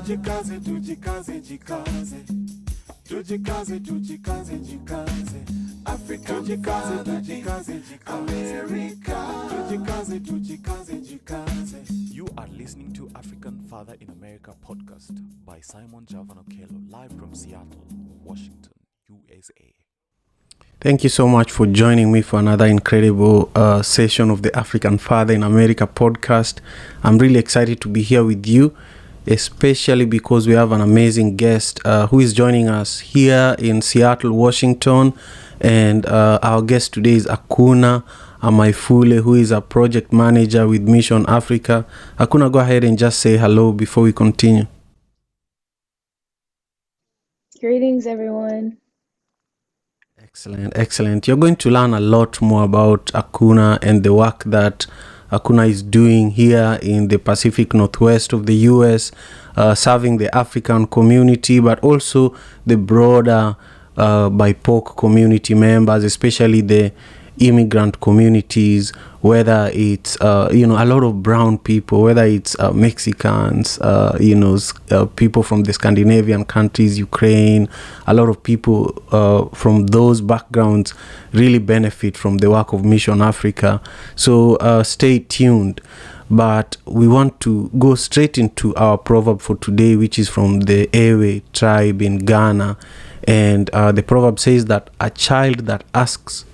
Tujikaze, tujikaze, jikaze. Tujikaze, tujikaze, jikaze. Africa, jikaze, tujikaze, jikaze. America, tujikaze, tujikaze, jikaze. You are listening to African Father in America podcast by Simon Javanokelo, live from Seattle, Washington, USA. Thank you so much for joining me for another incredible session of the African Father in America podcast. I'm really excited to be here with you, especially because we have an amazing guest who is joining us here in Seattle, Washington. And our guest today is Akuna Amaifule, who is a project manager with Mission Africa. Akuna, go ahead and just say hello before we continue. Greetings, everyone. Excellent. You're going to learn a lot more about Akuna and the work that Akuna is doing here in the Pacific Northwest of the US, serving the African community, but also the broader BIPOC community members, especially the immigrant communities, whether it's a lot of brown people, whether it's Mexicans, people from the Scandinavian countries, Ukraine. A lot of people from those backgrounds really benefit from the work of Mission Africa. So stay tuned. But we want to go straight into our proverb for today, which is from the Ewe tribe in Ghana. And the proverb says that a child that asks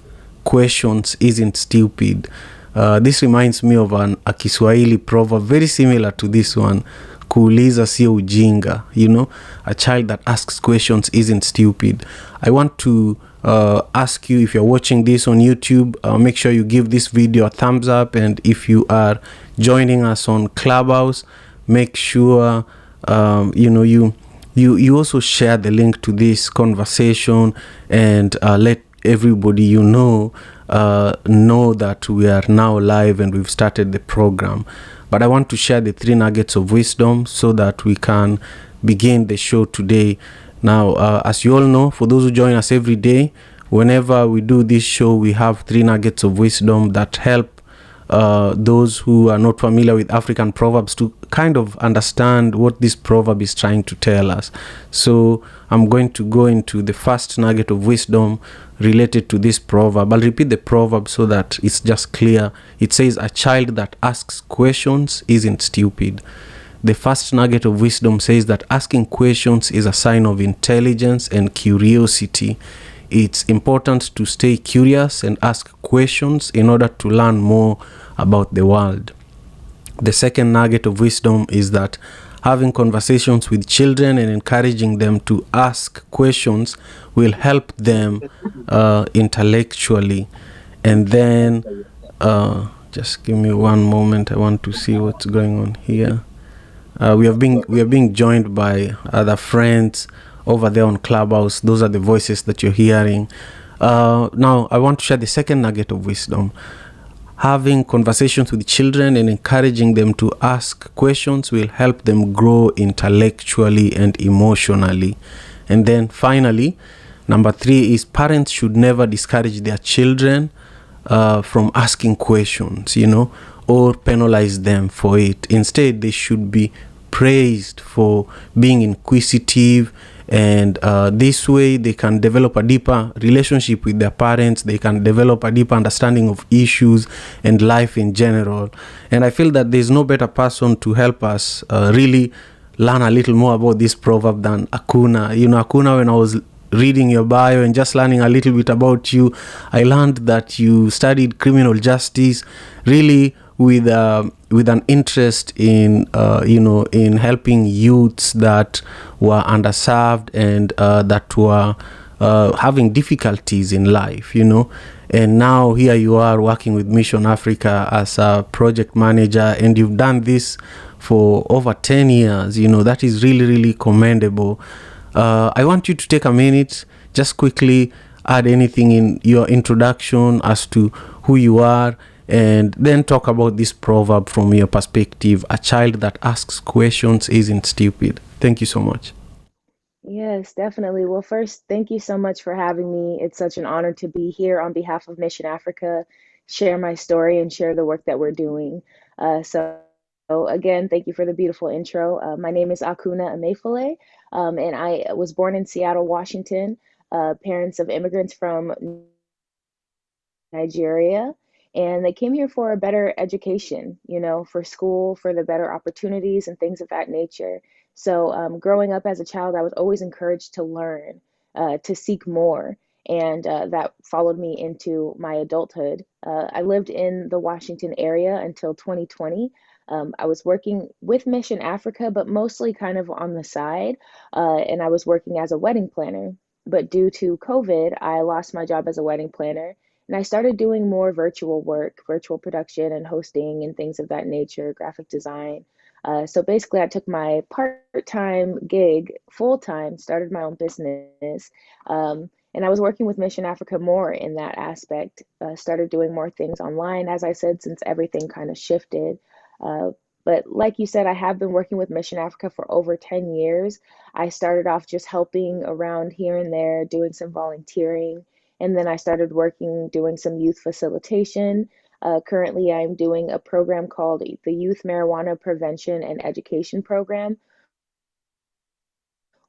questions isn't stupid. This reminds me of a Kiswahili proverb very similar to this one. Kuuliza sio ujinga. A child that asks questions isn't stupid. I want to ask you, if you're watching this on YouTube, make sure you give this video a thumbs up. And if you are joining us on Clubhouse, make sure you also share the link to this conversation and let everybody know that we are now live and we've started the program. But I want to share the 3 nuggets of wisdom so that we can begin the show today. Now, as you all know, for those who join us every day, whenever we do this show, we have 3 nuggets of wisdom that help those who are not familiar with African proverbs to kind of understand what this proverb is trying to tell us. So I'm going to go into the first nugget of wisdom related to this proverb. I'll repeat the proverb so that it's just clear. It says, a child that asks questions isn't stupid. The first nugget of wisdom says that asking questions is a sign of intelligence and curiosity. It's important to stay curious and ask questions in order to learn more about the world. The second nugget of wisdom is that having conversations with children and encouraging them to ask questions will help them intellectually. And then, just give me one moment. I want to see what's going on here. We are being joined by other friends over there on Clubhouse. Those are the voices that you're hearing. Now, I want to share the second nugget of wisdom. Having conversations with children and encouraging them to ask questions will help them grow intellectually and emotionally. And then finally, number 3 is parents should never discourage their children from asking questions, or penalize them for it. Instead, they should be praised for being inquisitive, and this way they can develop a deeper relationship with their parents. They can develop a deeper understanding of issues and life in general. And I feel that there's no better person to help us really learn a little more about this proverb than Akuna. Akuna, when I was reading your bio and just learning a little bit about you, I learned that you studied criminal justice, really with an interest in in helping youths that were underserved and that were having difficulties in life, and now here you are working with Mission Africa as a project manager, and you've done this for over 10 years. That is really, really commendable. I want you to take a minute, just quickly add anything in your introduction as to who you are, and then talk about this proverb from your perspective. A child that asks questions isn't stupid. Thank you so much. Yes, definitely. Well, first, thank you so much for having me. It's such an honor to be here on behalf of Mission Africa, share my story and share the work that we're doing. So again, thank you for the beautiful intro. My name is Akuna Amefule, and I was born in Seattle, Washington. Parents of immigrants from Nigeria, and they came here for a better education, for school, for the better opportunities and things of that nature. So, growing up as a child, I was always encouraged to learn, to seek more, and that followed me into my adulthood. I lived in the Washington area until 2020. I was working with Mission Africa, but mostly kind of on the side, and I was working as a wedding planner. But due to COVID, I lost my job as a wedding planner and I started doing more virtual work, virtual production and hosting and things of that nature, graphic design. So basically, I took my part-time gig full-time, started my own business, and I was working with Mission Africa more in that aspect. Started doing more things online, as I said, since everything kind of shifted. Uh, but like you said, I have been working with Mission Africa for over 10 years. I started off just helping around here and there, doing some volunteering. And then I started working doing some youth facilitation. Currently, I'm doing a program called the Youth Marijuana Prevention and Education Program,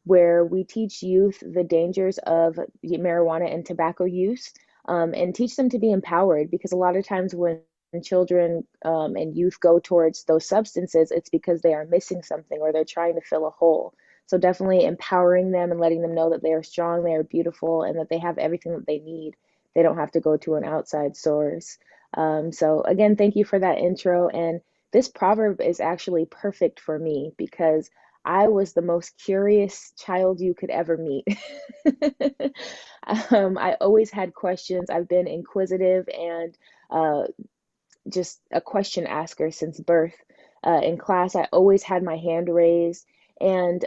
where we teach youth the dangers of marijuana and tobacco use, and teach them to be empowered because a lot of times when children and youth go towards those substances, it's because they are missing something or they're trying to fill a hole. So definitely empowering them and letting them know that they are strong, they are beautiful, and that they have everything that they need. They don't have to go to an outside source. So again, thank you for that intro. And this proverb is actually perfect for me because I was the most curious child you could ever meet. I always had questions. I've been inquisitive and uh, just a question asker since birth. In class, I always had my hand raised. And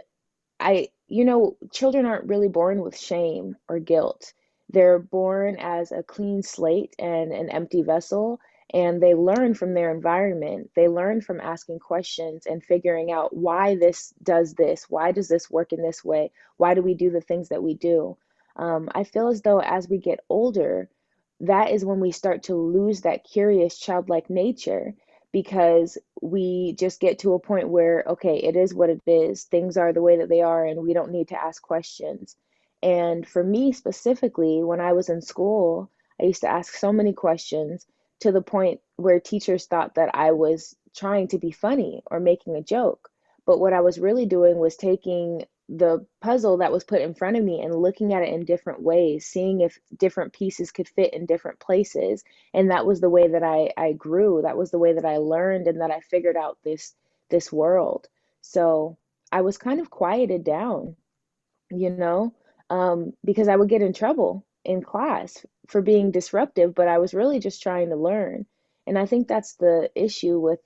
children aren't really born with shame or guilt. They're born as a clean slate and an empty vessel, and they learn from their environment. They learn from asking questions and figuring out why this does this. Why does this work in this way? Why do we do the things that we do? I feel as though as we get older, that is when we start to lose that curious childlike nature because we just get to a point where, okay, it is what it is. Things are the way that they are, and we don't need to ask questions. And for me specifically, when I was in school, I used to ask so many questions to the point where teachers thought that I was trying to be funny or making a joke. But what I was really doing was taking the puzzle that was put in front of me and looking at it in different ways, seeing if different pieces could fit in different places. And that was the way that I grew. That was the way that I learned and that I figured out this world. So I was kind of quieted down, you know, because I would get in trouble in class for being disruptive, but I was really just trying to learn. And I think that's the issue with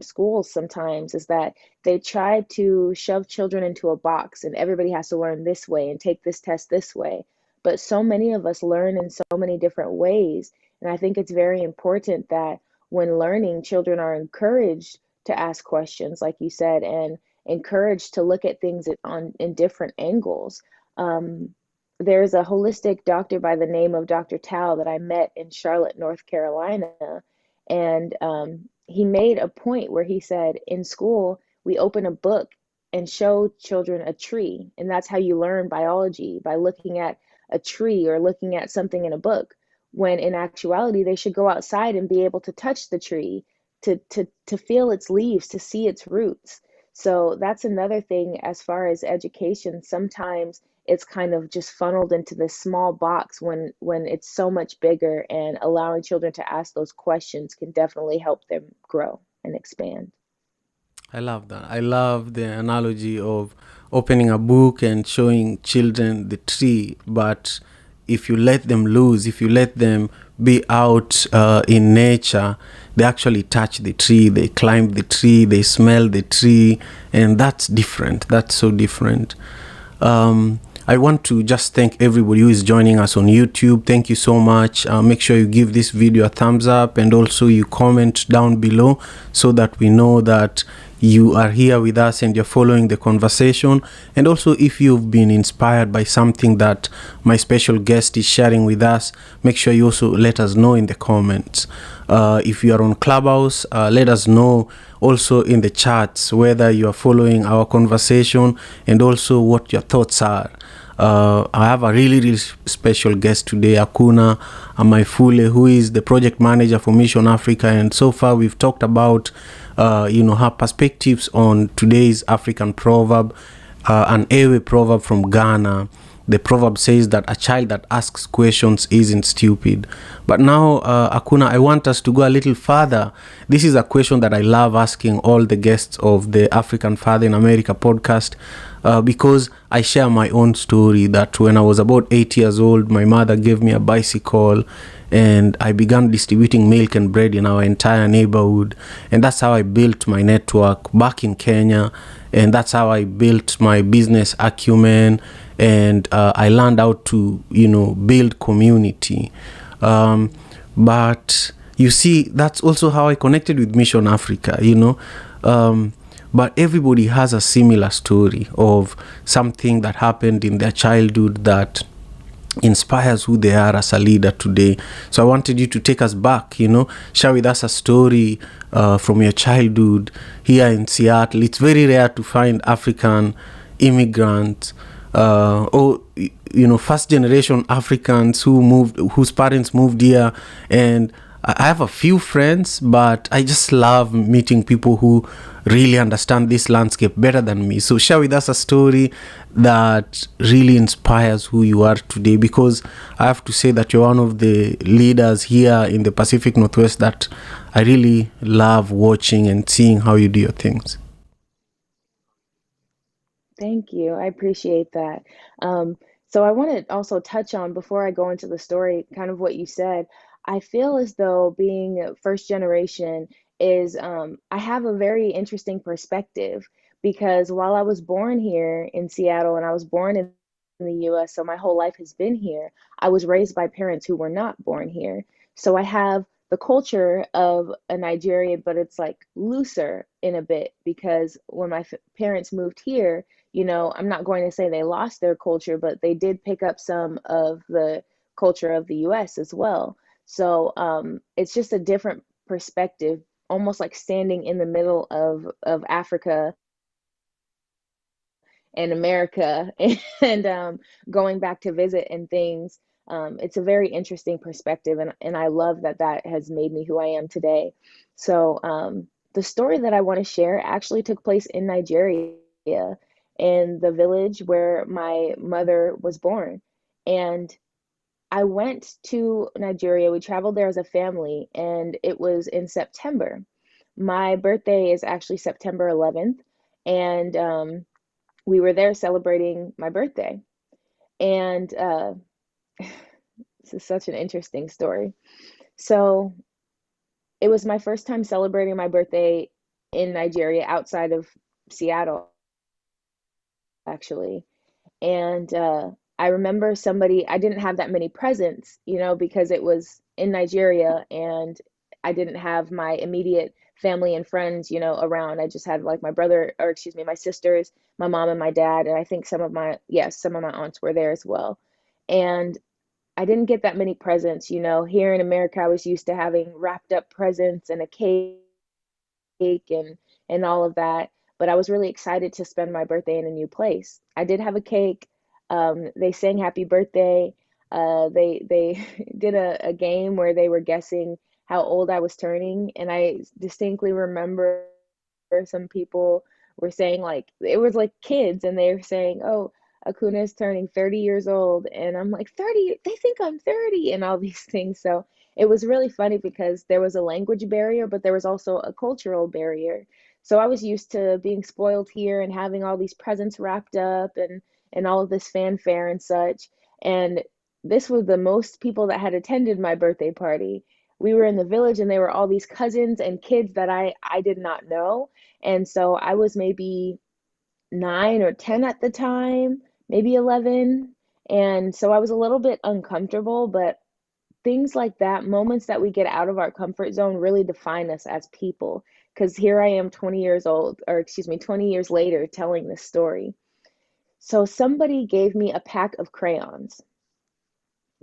schools sometimes is that they try to shove children into a box and everybody has to learn this way and take this test this way. But so many of us learn in so many different ways. And I think it's very important that when learning, children are encouraged to ask questions, like you said, and encouraged to look at things in different angles. Um, there's a holistic doctor by the name of Dr. Tao that I met in Charlotte, North Carolina, and he made a point where he said, in school, we open a book and show children a tree, and that's how you learn biology, by looking at a tree or looking at something in a book. When in actuality, they should go outside and be able to touch the tree, to feel its leaves, to see its roots. So that's another thing as far as education. Sometimes it's kind of just funneled into this small box when it's so much bigger, and allowing children to ask those questions can definitely help them grow and expand. I love that. I love the analogy of opening a book and showing children the tree. But if you let them loose, if you let them be out in nature, they actually touch the tree, they climb the tree, they smell the tree, and that's different. That's so different. I want to just thank everybody who is joining us on YouTube. Thank you so much. Make sure you give this video a thumbs up, and also you comment down below so that we know that you are here with us and you're following the conversation. And also, if you've been inspired by something that my special guest is sharing with us, make sure you also let us know in the comments. If you are on Clubhouse, let us know also in the chats whether you are following our conversation and also what your thoughts are. I have a really special guest today, Akuna Amaifule, who is the project manager for Mission Africa. And so far, we've talked about, her perspectives on today's African proverb, an Ewe proverb from Ghana. The proverb says that a child that asks questions isn't stupid. But now, Akuna, I want us to go a little further. This is a question that I love asking all the guests of the African Father in America podcast, because I share my own story that when I was about 8 years old, my mother gave me a bicycle and I began distributing milk and bread in our entire neighborhood. And that's how I built my network back in Kenya. And that's how I built my business acumen. And I learned how to, build community. But you see, that's also how I connected with Mission Africa, But everybody has a similar story of something that happened in their childhood that inspires who they are as a leader today. So I wanted you to take us back, share with us a story from your childhood here in Seattle. It's very rare to find African immigrants or first generation Africans whose parents moved here. And I have a few friends, but I just love meeting people who really understand this landscape better than me. So share with us a story that really inspires who you are today, because I have to say that you're one of the leaders here in the Pacific Northwest that I really love watching and seeing how you do your things. Thank you. I appreciate that. So I want to also touch on, before I go into the story, kind of what you said. I feel as though being first generation is, I have a very interesting perspective, because while I was born here in Seattle and I was born in the US, so my whole life has been here, I was raised by parents who were not born here. So I have the culture of a Nigerian, but it's like looser in a bit, because when my parents moved here, I'm not going to say they lost their culture, but they did pick up some of the culture of the US as well. So it's just a different perspective, almost like standing in the middle of Africa and America and going back to visit and things. It's a very interesting perspective, and I love that that has made me who I am today. So the story that I want to share actually took place in Nigeria, in the village where my mother was born. And I went to Nigeria. We traveled there as a family, and it was in September. My birthday is actually September 11th, and we were there celebrating my birthday. And this is such an interesting story. So it was my first time celebrating my birthday in Nigeria outside of Seattle, actually. And I remember I didn't have that many presents, because it was in Nigeria and I didn't have my immediate family and friends, around. I just had like my brother, or excuse me, my sisters, my mom and my dad, and I think some of my aunts were there as well. And I didn't get that many presents, Here in America, I was used to having wrapped up presents and a cake and all of that. But I was really excited to spend my birthday in a new place. I did have a cake. They sang happy birthday. They did a game where they were guessing how old I was turning, and I distinctly remember some people were saying, like, it was like kids, and they were saying, "Oh, Akuna is turning 30 years old," and I'm like, 30? They think I'm 30, and all these things. So it was really funny because there was a language barrier, but there was also a cultural barrier. So I was used to being spoiled here and having all these presents wrapped up and all of this fanfare and such. And this was the most people that had attended my birthday party. We were in the village and there were all these cousins and kids that I did not know. And so I was maybe 9 or 10 at the time, maybe 11. And so I was a little bit uncomfortable, but things like that, moments that we get out of our comfort zone really define us as people. Because here I am 20 years old, or excuse me, 20 years later telling this story. So somebody gave me a pack of crayons,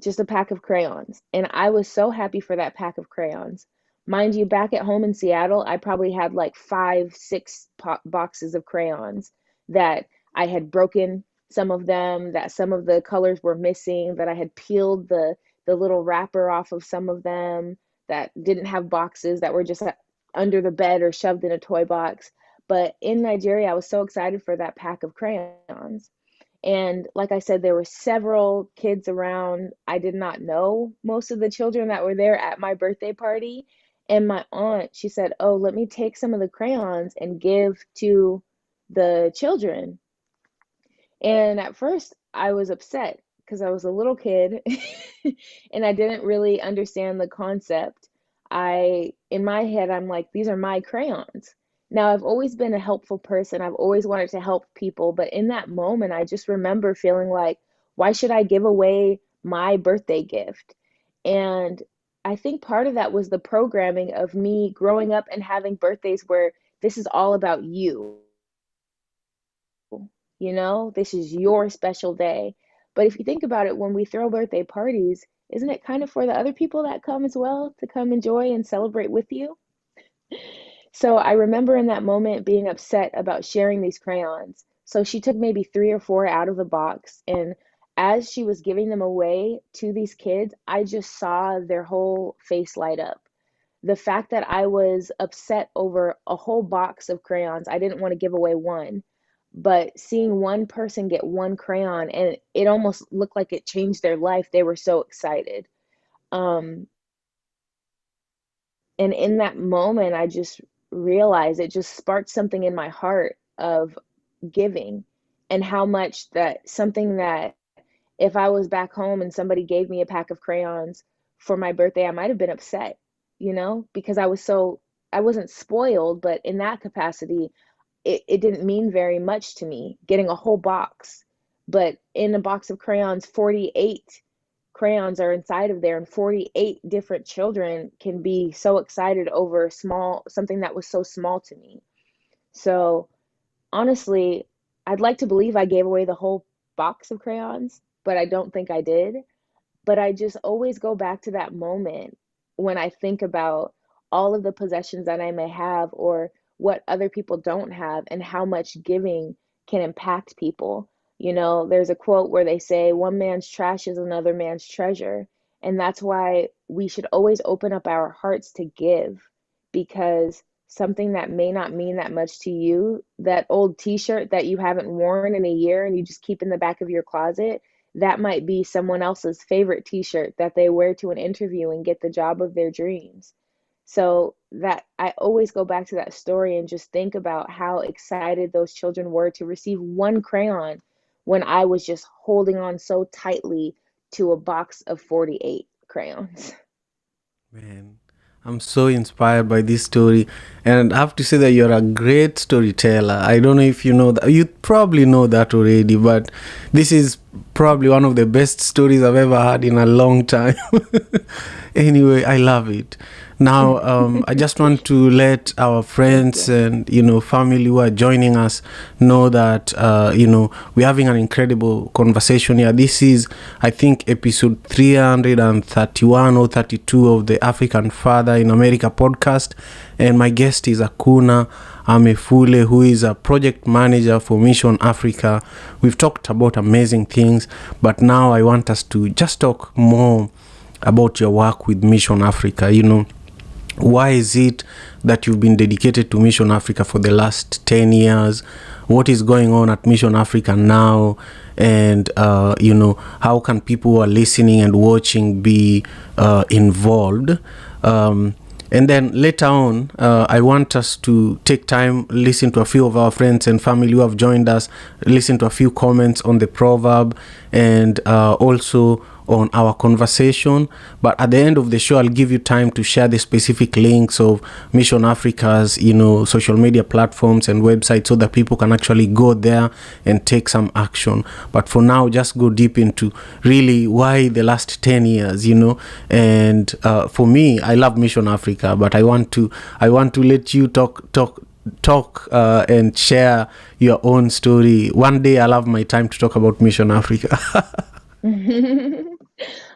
just a pack of crayons. And I was so happy for that pack of crayons. Mind you, back at home in Seattle, I probably had like 5, 6 boxes of crayons that I had broken some of them, that some of the colors were missing, that I had peeled the little wrapper off of some of them, that didn't have boxes, that were just under the bed or shoved in a toy box. But in Nigeria, I was so excited for that pack of crayons. And like I said, there were several kids around. I did not know most of the children that were there at my birthday party. And my aunt, she said, "Oh, let me take some of the crayons and give to the children." And at first, I was upset because I was a little kid and I didn't really understand the concept. In my head, I'm like, these are my crayons. Now, I've always been a helpful person. I've always wanted to help people. But in that moment, I just remember feeling like, why should I give away my birthday gift? And I think part of that was the programming of me growing up and having birthdays where this is all about you. This is your special day. But if you think about it, when we throw birthday parties, isn't it kind of for the other people that come as well to come enjoy and celebrate with you? So I remember in that moment being upset about sharing these crayons. So she took maybe 3 or 4 out of the box. And as she was giving them away to these kids, I just saw their whole face light up. The fact that I was upset over a whole box of crayons, I didn't want to give away one. But seeing one person get one crayon, and it almost looked like it changed their life, they were so excited. And in that moment, I just realized it just sparked something in my heart of giving, and how much that something that if I was back home and somebody gave me a pack of crayons for my birthday, I might have been upset, because I wasn't spoiled, but in that capacity, it didn't mean very much to me getting a whole box. But in a box of crayons, 48 crayons are inside of there, and 48 different children can be so excited over something that was so small to me. So honestly, I'd like to believe I gave away the whole box of crayons, but I don't think I did. But I just always go back to that moment when I think about all of the possessions that I may have, or what other people don't have, and how much giving can impact people. There's a quote where they say, one man's trash is another man's treasure. And that's why we should always open up our hearts to give, because something that may not mean that much to you, that old t-shirt that you haven't worn in a year and you just keep in the back of your closet, that might be someone else's favorite t-shirt that they wear to an interview and get the job of their dreams. So that I always go back to that story and just think about how excited those children were to receive one crayon when I was just holding on so tightly to a box of 48 crayons. Man, I'm so inspired by this story, and I have to say that you're a great storyteller. I don't know if you know that. You probably know that already, but this is probably one of the best stories I've ever had in a long time. Anyway, I love it. Now, I just want to let our friends and, family who are joining us know that, we're having an incredible conversation here. This is, I think, episode 331 or 32 of the African Father in America podcast. And my guest is Akuna Amefule, who is a project manager for Mission Africa. We've talked about amazing things, but now I want us to just talk more about your work with Mission Africa. Why is it that you've been dedicated to Mission Africa for the last 10 years? What is going on at Mission Africa now? And, how can people who are listening and watching be involved? And then later on, I want us to take time, listen to a few of our friends and family who have joined us, listen to a few comments on the Proverb, and also on our conversation. But at the end of the show, I'll give you time to share the specific links of Mission Africa's, social media platforms and websites so that people can actually go there and take some action. But for now, just go deep into really why the last 10 years, and for me, I love Mission Africa, but I want to let you talk and share your own story. One day I'll have my time to talk about Mission Africa.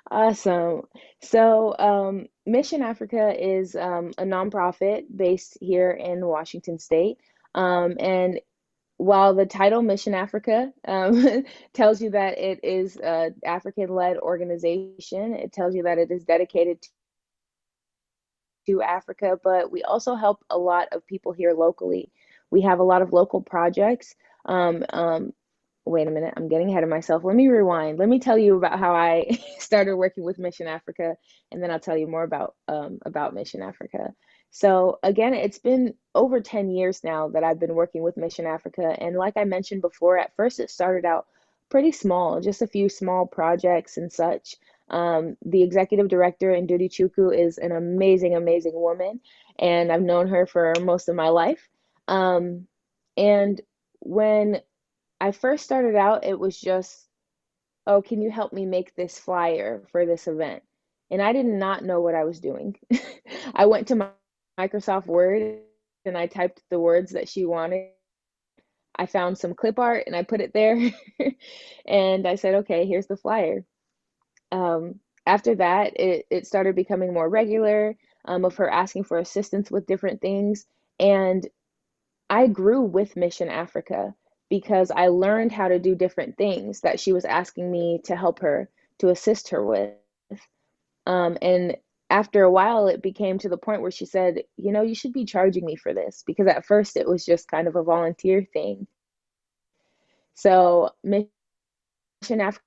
Awesome. So, Mission Africa is a nonprofit based here in Washington State. And while the title Mission Africa tells you that it is an African-led organization, it tells you that it is dedicated to Africa, but we also help a lot of people here locally. We have a lot of local projects. Wait a minute, I'm getting ahead of myself. Let me rewind. Let me tell you about how I started working with Mission Africa, and then I'll tell you more about Mission Africa. So again, it's been over 10 years now that I've been working with Mission Africa. And like I mentioned before, at first it started out pretty small, just a few small projects and such. The executive director, Ndudi Chukwu, is an amazing, amazing woman, and I've known her for most of my life. And when I first started out, it was just, oh, can you help me make this flyer for this event? And I did not know what I was doing. I went to my Microsoft Word and I typed the words that she wanted. I found some clip art and I put it there. And I said, okay, here's the flyer. After that, it started becoming more regular, of her asking for assistance with different things. And I grew with Mission Africa because I learned how to do different things that she was asking me to help her, to assist her with. And after a while, it became to the point where she said, you should be charging me for this, because at first it was just kind of a volunteer thing. So Mission Africa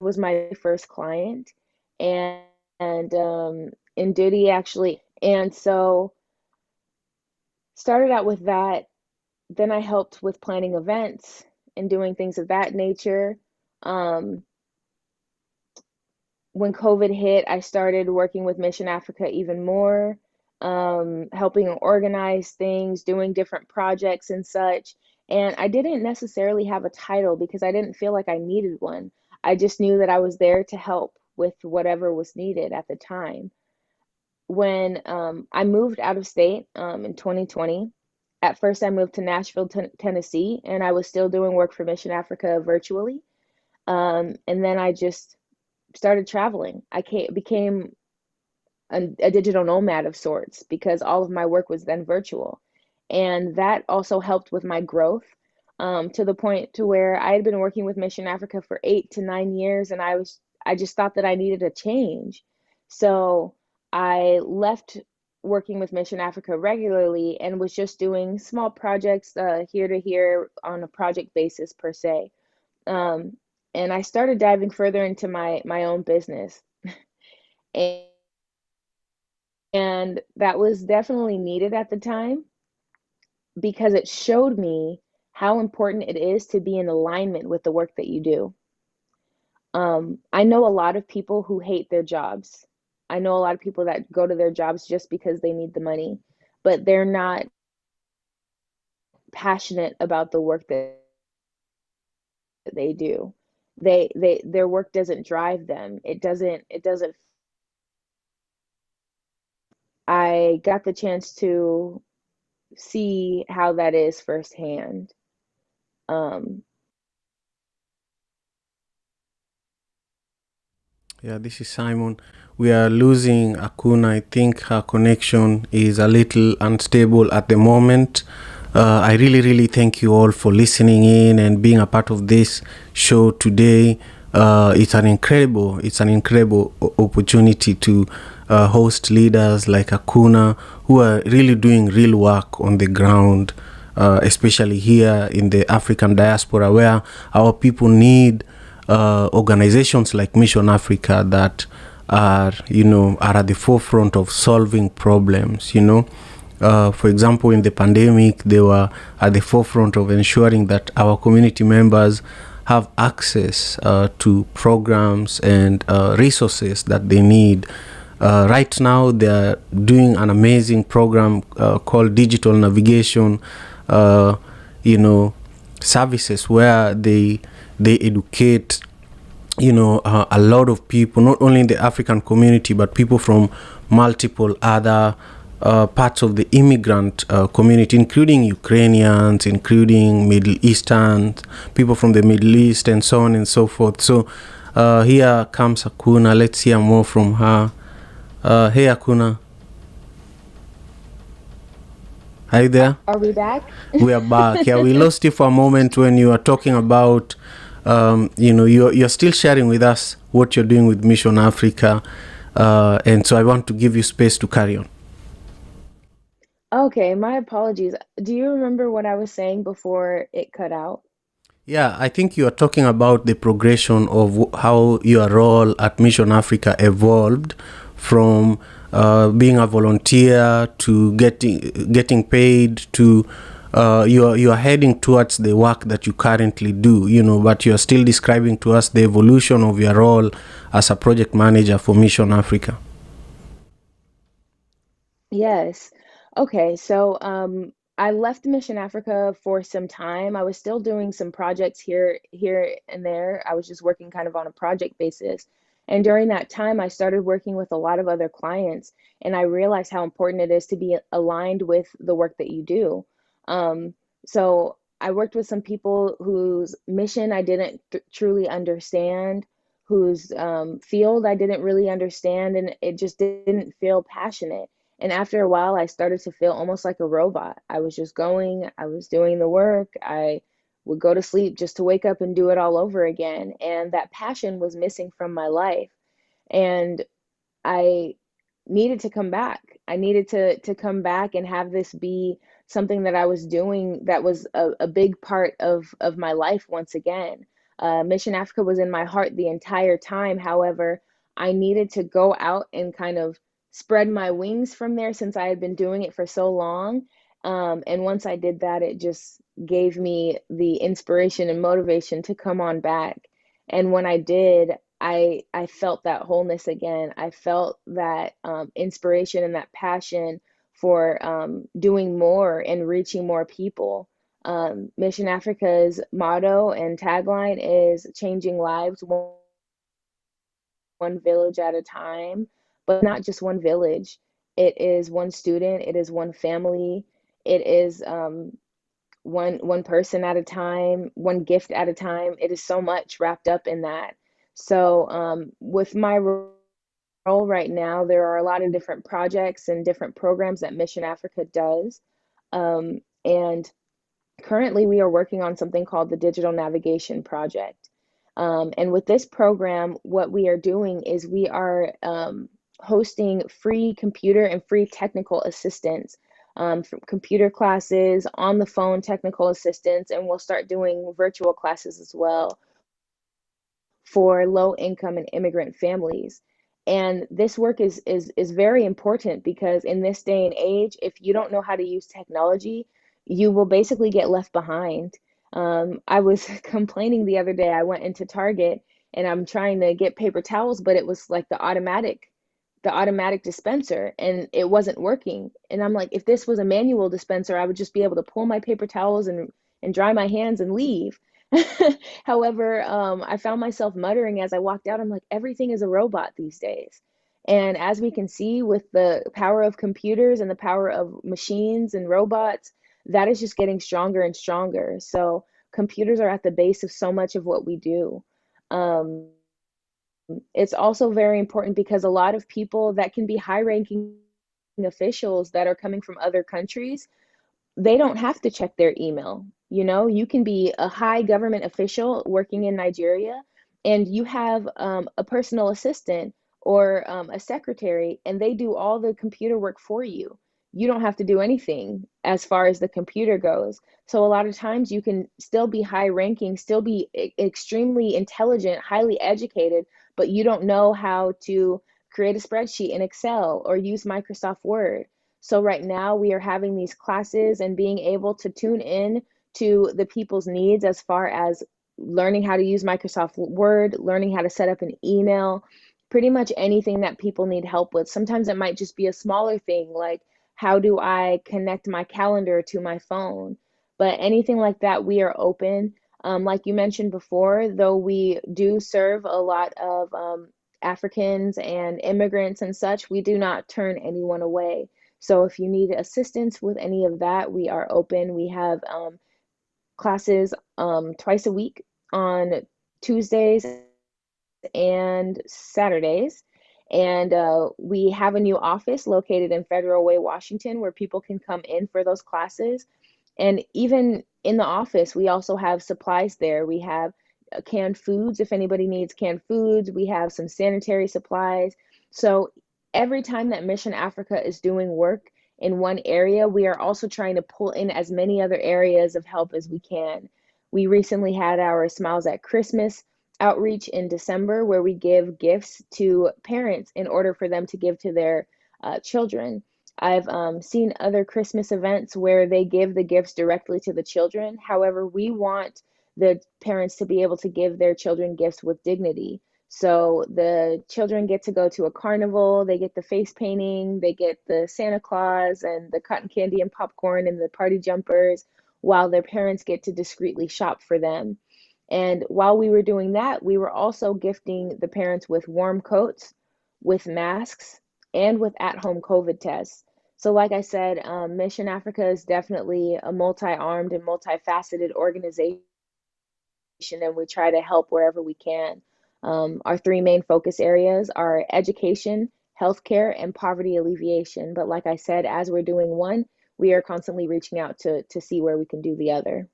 was my first client, and in Duty actually. And so started out with that. Then I helped with planning events and doing things of that nature. When COVID hit, I started working with Mission Africa even more, helping organize things, doing different projects and such. And I didn't necessarily have a title because I didn't feel like I needed one. I just knew that I was there to help with whatever was needed at the time. When I moved out of state in 2020, at first I moved to Nashville, Tennessee, and I was still doing work for Mission Africa virtually. And then I just started traveling. I became a digital nomad of sorts because all of my work was then virtual. And that also helped with my growth, to the point to where I had been working with Mission Africa for 8 to 9 years, and I just thought that I needed a change. So I left working with Mission Africa regularly and was just doing small projects here to here on a project basis per se. And I started diving further into my own business. And that was definitely needed at the time because it showed me how important it is to be in alignment with the work that you do. I know a lot of people who hate their jobs. I know a lot of people that go to their jobs just because they need the money, but they're not passionate about the work that they do. Their work doesn't drive them. It doesn't. I got the chance to see how that is firsthand. Yeah, this is Simon. We are losing Akuna. I think her connection is a little unstable at the moment. I really, really thank you all for listening in and being a part of this show today. It's an incredible opportunity to host leaders like Akuna who are really doing real work on the ground, especially here in the African diaspora, where our people need organizations like Mission Africa that are at the forefront of solving problems. For example, in the pandemic, they were at the forefront of ensuring that our community members have access to programs and resources that they need. Right now, they're doing an amazing program called Digital Navigation, you know, services where they educate a lot of people, not only in the African community, but people from multiple other parts of the immigrant community, including Ukrainians, including Middle Easterns, people from the Middle East, and so on and so forth. So here comes Akuna. Let's hear more from her. Hey, Akuna. Are you there? Are we back? We are back. Yeah, we lost you for a moment when you were talking about, you're still sharing with us what you're doing with Mission Africa. And so I want to give you space to carry on. Okay, my apologies. Do you remember what I was saying before it cut out? Yeah, I think you are talking about the progression of how your role at Mission Africa evolved from being a volunteer to getting paid to you are heading towards the work that you currently do, but you are still describing to us the evolution of your role as a project manager for Mission Africa. Yes. Okay, so I left Mission Africa for some time. I was still doing some projects here and there. I was just working kind of on a project basis. And during that time, I started working with a lot of other clients, and I realized how important it is to be aligned with the work that you do. Um, so I worked with some people whose mission I didn't truly understand, whose field I didn't really understand, and it just didn't feel passionate. And after a while, I started to feel almost like a robot. I was just going, I was doing the work, I would go to sleep just to wake up and do it all over again. And that passion was missing from my life. And I needed to come back. I needed to come back and have this be something that I was doing that was a big part of my life once again. Mission Africa was in my heart the entire time. However, I needed to go out and kind of spread my wings from there since I had been doing it for so long. And once I did that, it just gave me the inspiration and motivation to come on back. And when I did, I felt that wholeness again. I felt that inspiration and that passion for doing more and reaching more people. Mission Africa's motto and tagline is changing lives one village at a time, but not just one village. It is one student, it is one family, it is one person at a time, one gift at a time. It is so much wrapped up in that. So with my role right now, there are a lot of different projects and different programs that Mission Africa does. And currently we are working on something called the Digital Navigation Project. And with this program, what we are doing is we are hosting free computer and free technical assistance, from computer classes, on the phone technical assistance, and we'll start doing virtual classes as well for low income and immigrant families. And this work is very important because in this day and age, if you don't know how to use technology, you will basically get left behind. I was complaining the other day. I went into Target and I'm trying to get paper towels, but it was like the automatic dispenser and it wasn't working. And I'm like, if this was a manual dispenser, I would just be able to pull my paper towels and dry my hands and leave. However, I found myself muttering as I walked out. I'm like, everything is a robot these days. And as we can see with the power of computers and the power of machines and robots, that is just getting stronger and stronger. So computers are at the base of so much of what we do. Um, it's also very important because a lot of people that can be high ranking officials that are coming from other countries, they don't have to check their email. You can be a high government official working in Nigeria and you have a personal assistant or a secretary, and they do all the computer work for you. You don't have to do anything as far as the computer goes. So a lot of times you can still be high ranking, still be extremely intelligent, highly educated, but you don't know how to create a spreadsheet in Excel or use Microsoft Word. So right now we are having these classes and being able to tune in to the people's needs as far as learning how to use Microsoft Word, learning how to set up an email, pretty much anything that people need help with. Sometimes it might just be a smaller thing, like how do I connect my calendar to my phone? But anything like that, we are open. Like you mentioned before, though we do serve a lot of Africans and immigrants and such, we do not turn anyone away. So if you need assistance with any of that, we are open. We have classes twice a week on Tuesdays and Saturdays. And we have a new office located in Federal Way, Washington, where people can come in for those classes. And even in the office, we also have supplies there. We have canned foods if anybody needs canned foods. We have some sanitary supplies. So every time that Mission Africa is doing work in one area, we are also trying to pull in as many other areas of help as we can. We recently had our Smiles at Christmas outreach in December where we give gifts to parents in order for them to give to their children. I've seen other Christmas events where they give the gifts directly to the children. However, we want the parents to be able to give their children gifts with dignity. So the children get to go to a carnival, they get the face painting, they get the Santa Claus and the cotton candy and popcorn and the party jumpers, while their parents get to discreetly shop for them. And while we were doing that, we were also gifting the parents with warm coats, with masks, and with at-home COVID tests. So, like I said, Mission Africa is definitely a multi-armed and multifaceted organization, and we try to help wherever we can. Our three main focus areas are education, healthcare, and poverty alleviation. But like I said, as we're doing one, we are constantly reaching out to see where we can do the other.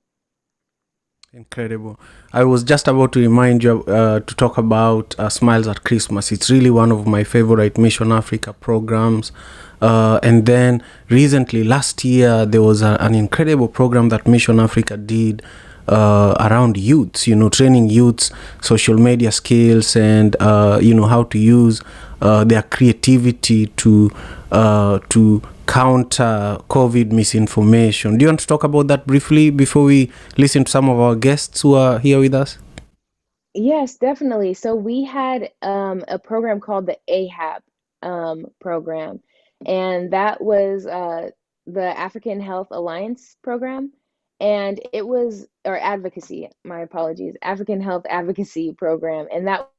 Incredible. I was just about to remind you to talk about Smiles at Christmas. It's really one of my favorite Mission Africa programs. And then recently, last year, there was an incredible program that Mission Africa did around youths, training youths, social media skills, and, how to use their creativity to counter COVID misinformation. Do you want to talk about that briefly before we listen to some of our guests who are here with us? Yes, definitely. So we had a program called the AHAP program, and that was the African Health Alliance program. And it was, or advocacy, my apologies, African Health Advocacy program. And that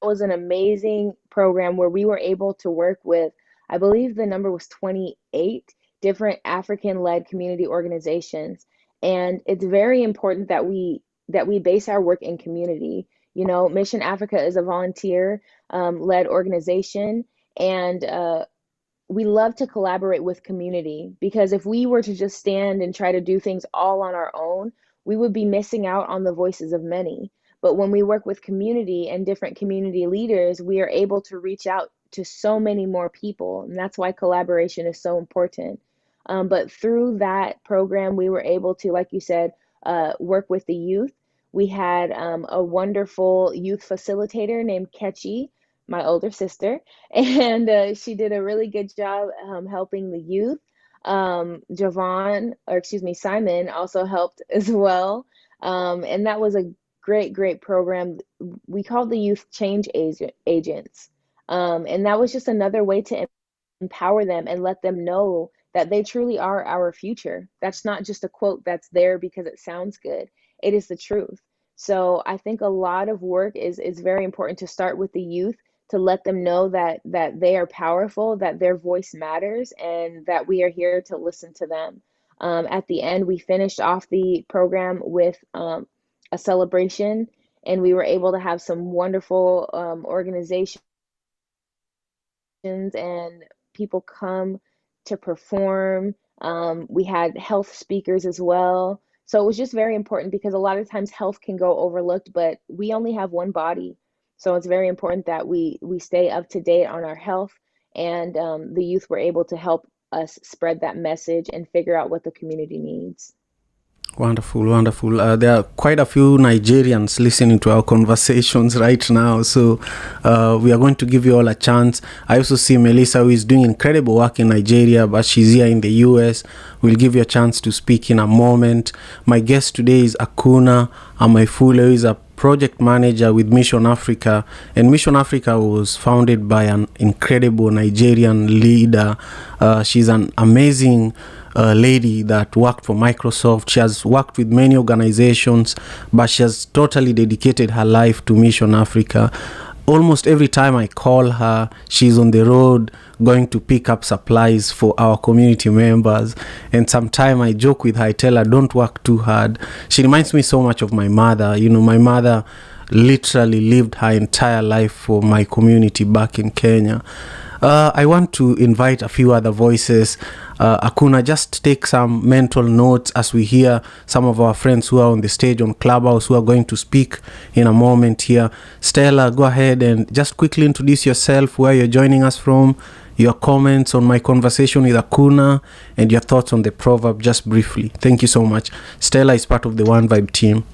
was an amazing program where we were able to work with, I believe the number was 28 different African-led community organizations. And it's very important that we base our work in community. Mission Africa is a volunteer led organization, and we love to collaborate with community, because if we were to just stand and try to do things all on our own, we would be missing out on the voices of many. But when we work with community and different community leaders, we are able to reach out to so many more people. And that's why collaboration is so important. But through that program, we were able to, like you said, work with the youth. We had a wonderful youth facilitator named Ketchy, my older sister, and she did a really good job helping the youth. Simon also helped as well. And that was a great program. We called the youth change agents. And that was just another way to empower them and let them know that they truly are our future. That's not just a quote that's there because it sounds good. It is the truth. So I think a lot of work is very important to start with the youth, to let them know that they are powerful, that their voice matters, and that we are here to listen to them. At the end, we finished off the program with a celebration, and we were able to have some wonderful organizations and people come to perform. We had health speakers as well. So it was just very important, because a lot of times health can go overlooked, but we only have one body. So it's very important that we stay up to date on our health, and the youth were able to help us spread that message and figure out what the community needs. Wonderful, wonderful. There are quite a few Nigerians listening to our conversations right now, so we are going to give you all a chance. I also see Melissa, who is doing incredible work in Nigeria, but she's here in the US. We'll give you a chance to speak in a moment. My guest today is Akuna Amaifule, who is a project manager with Mission Africa, and Mission Africa was founded by an incredible Nigerian leader. She's an amazing lady that worked for Microsoft. She has worked with many organizations, but she has totally dedicated her life to Mission Africa. Almost every time I call her, she's on the road going to pick up supplies for our community members. And sometimes I joke with her, I tell her, don't work too hard. She reminds me so much of my mother. You know, my mother literally lived her entire life for my community back in Kenya. I want to invite a few other voices. Akuna, just take some mental notes as we hear some of our friends who are on the stage on Clubhouse who are going to speak in a moment here. Stella, go ahead and just quickly introduce yourself, where you're joining us from, your comments on my conversation with Akuna, and your thoughts on the proverb just briefly. Thank you so much. Stella is part of the One Vibe team.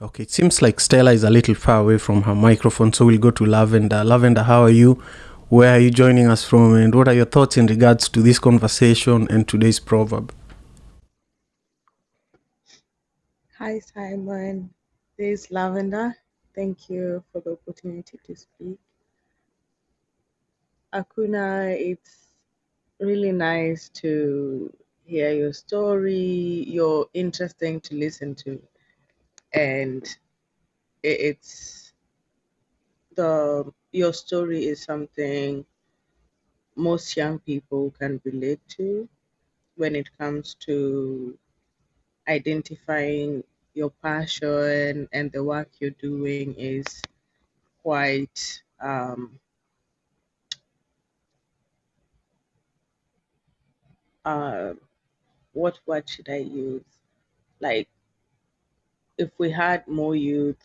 Okay, it seems like Stella is a little far away from her microphone, so we'll go to Lavender. Lavender, how are you? Where are you joining us from, and what are your thoughts in regards to this conversation and today's proverb? Hi, Simon. This is Lavender. Thank you for the opportunity to speak. Akuna, it's really nice to hear your story. You're interesting to listen to. And it's your story is something most young people can relate to when it comes to identifying your passion, and the work you're doing is quite uh, what word should I use? Like, if we had more youth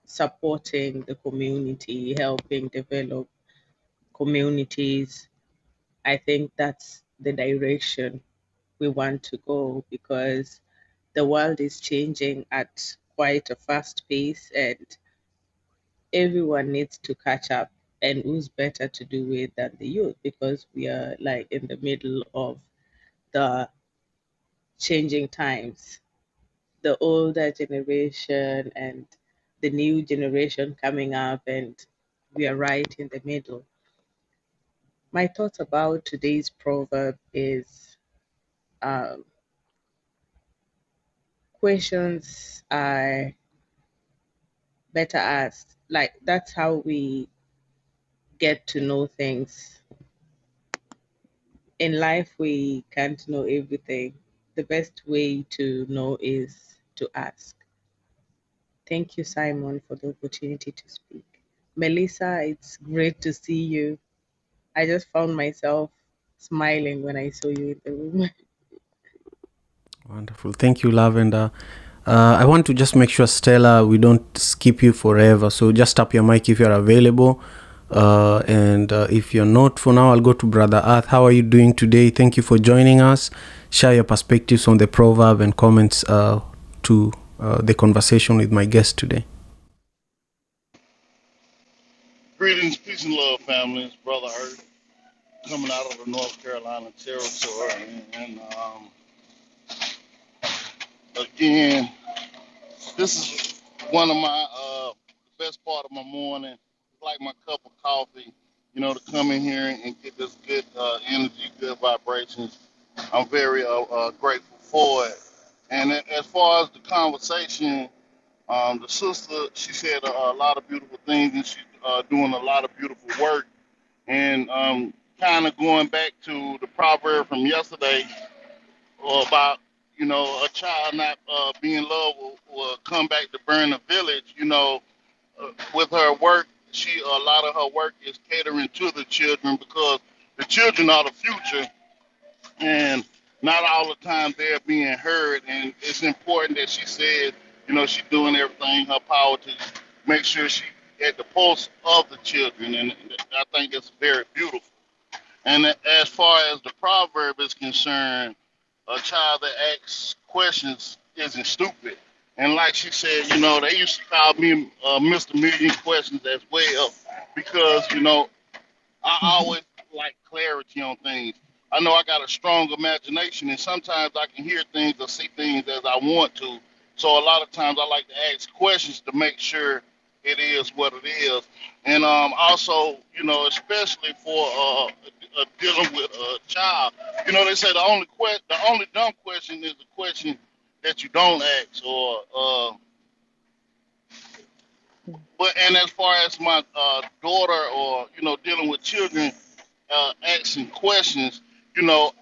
supporting the community, helping develop communities, I think that's the direction we want to go, because the world is changing at quite a fast pace and everyone needs to catch up. And who's better to do it than the youth, because we are like in the middle of the changing times. The older generation and the new generation coming up, and we are right in the middle. My thoughts about today's proverb is um, questions are better asked. Like, that's how we get to know things. In life, we can't know everything. The best way to know is to ask. Thank you, Simon, for the opportunity to speak. Melissa, it's great to see you. I just found myself smiling when I saw you in the room. Wonderful. Thank you, Lavender. I want to just make sure, Stella, we don't skip you forever. So just tap your mic if you're available. And if you're not, for now, I'll go to Brother Earth. How are you doing today? Thank you for joining us. Share your perspectives on the proverb and comments to the conversation with my guest today. Greetings, peace and love, family. It's Brother Earth coming out of the North Carolina territory. And again, this is one of my best part of my morning. It's like my cup of coffee, to come in here and get this good energy, good vibrations. I'm very grateful for it. And as far as the conversation, the sister, she said a lot of beautiful things, and she's doing a lot of beautiful work. And kind of going back to the proverb from yesterday about, a child not being loved will come back to burn a village. With her work, a lot of her work is catering to the children, because the children are the future, and not all the time they're being heard. And it's important that she said, she's doing everything in her power to make sure she at the pulse of the children, and I think it's very beautiful. And as far as the proverb is concerned, a child that asks questions isn't stupid. And like she said, they used to call me Mr. Million Questions as well because, I always like clarity on things. I know I got a strong imagination, and sometimes I can hear things or see things as I want to. So a lot of times I like to ask questions to make sure it is what it is. And also, especially for dealing with a child, they say the only dumb question is the question that you don't ask, or but and as far as my daughter, or dealing with children, asking questions, you know,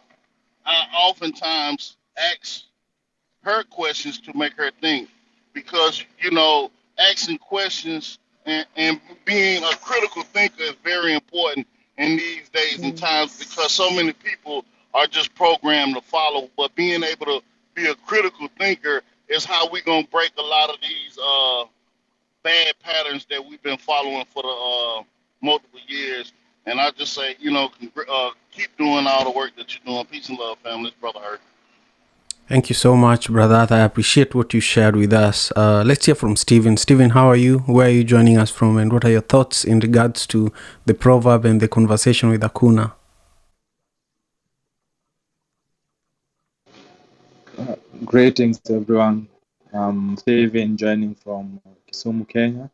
I oftentimes ask her questions to make her think, because asking questions and being a critical thinker is very important in these days and times, because so many people are just programmed to follow. But being able to be a critical thinker is how we gonna break a lot of these bad patterns that we've been following for the multiple years. And I just say, keep doing all the work that you're doing. Peace and love, family. It's Brother Hurt. Thank you so much, brother. I appreciate what you shared with us. Let's hear from Stephen. Stephen, how are you? Where are you joining us from? And what are your thoughts in regards to the proverb and the conversation with Akuna? Greetings, everyone. I'm Steven, joining from Kisumu, Kenya,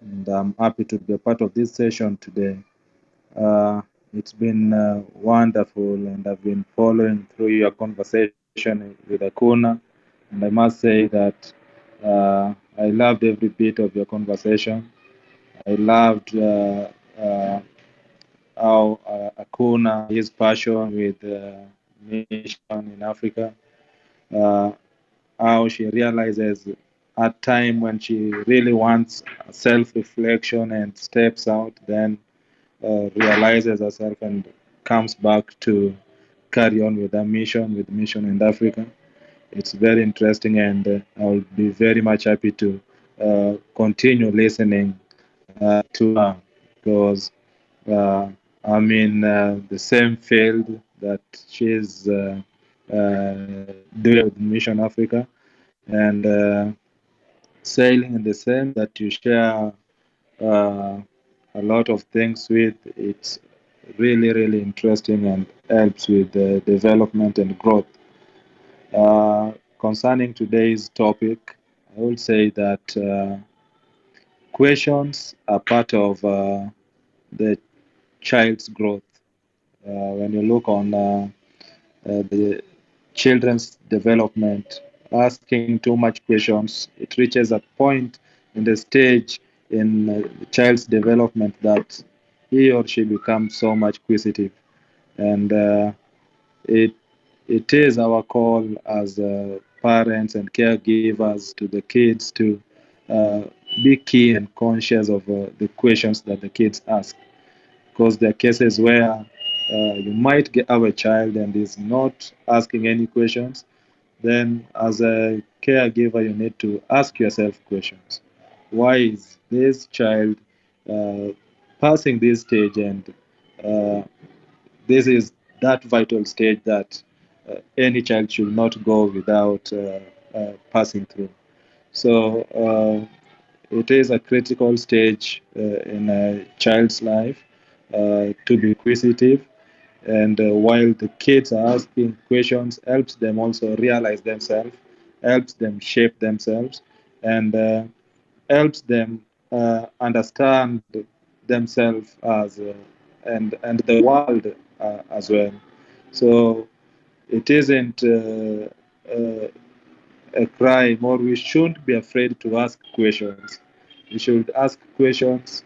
and I'm happy to be a part of this session today. It's been wonderful, and I've been following through your conversation with Akuna, and I must say that I loved every bit of your conversation. I loved how Akuna, his passion with mission in Africa. How she realizes at time when she really wants self-reflection and steps out, then realizes herself and comes back to carry on with her mission, with mission in Africa. It's very interesting, and I'll be very much happy to continue listening to her, because I'm in the same field that she's doing with Mission Africa, and sailing in the same that you share a lot of things with. It's really, really interesting and helps with the development and growth. Concerning today's topic, I would say that questions are part of the child's growth. When you look on the children's development, asking too much questions, it reaches a point in the stage in the child's development that he or she becomes so much inquisitive, and it it is our call as parents and caregivers to the kids to uh, be keen and conscious of the questions that the kids ask, because there are cases where you might have a child and is not asking any questions. Then as a caregiver, you need to ask yourself questions. Why is this child uh, passing this stage? And uh, this is that vital stage that any child should not go without passing through. So it is a critical stage in a child's life to be inquisitive, and while the kids are asking questions, helps them also realize themselves, helps them shape themselves, and helps them understand themselves as and the world as well. So it isn't a crime, or we shouldn't be afraid to ask questions. We should ask questions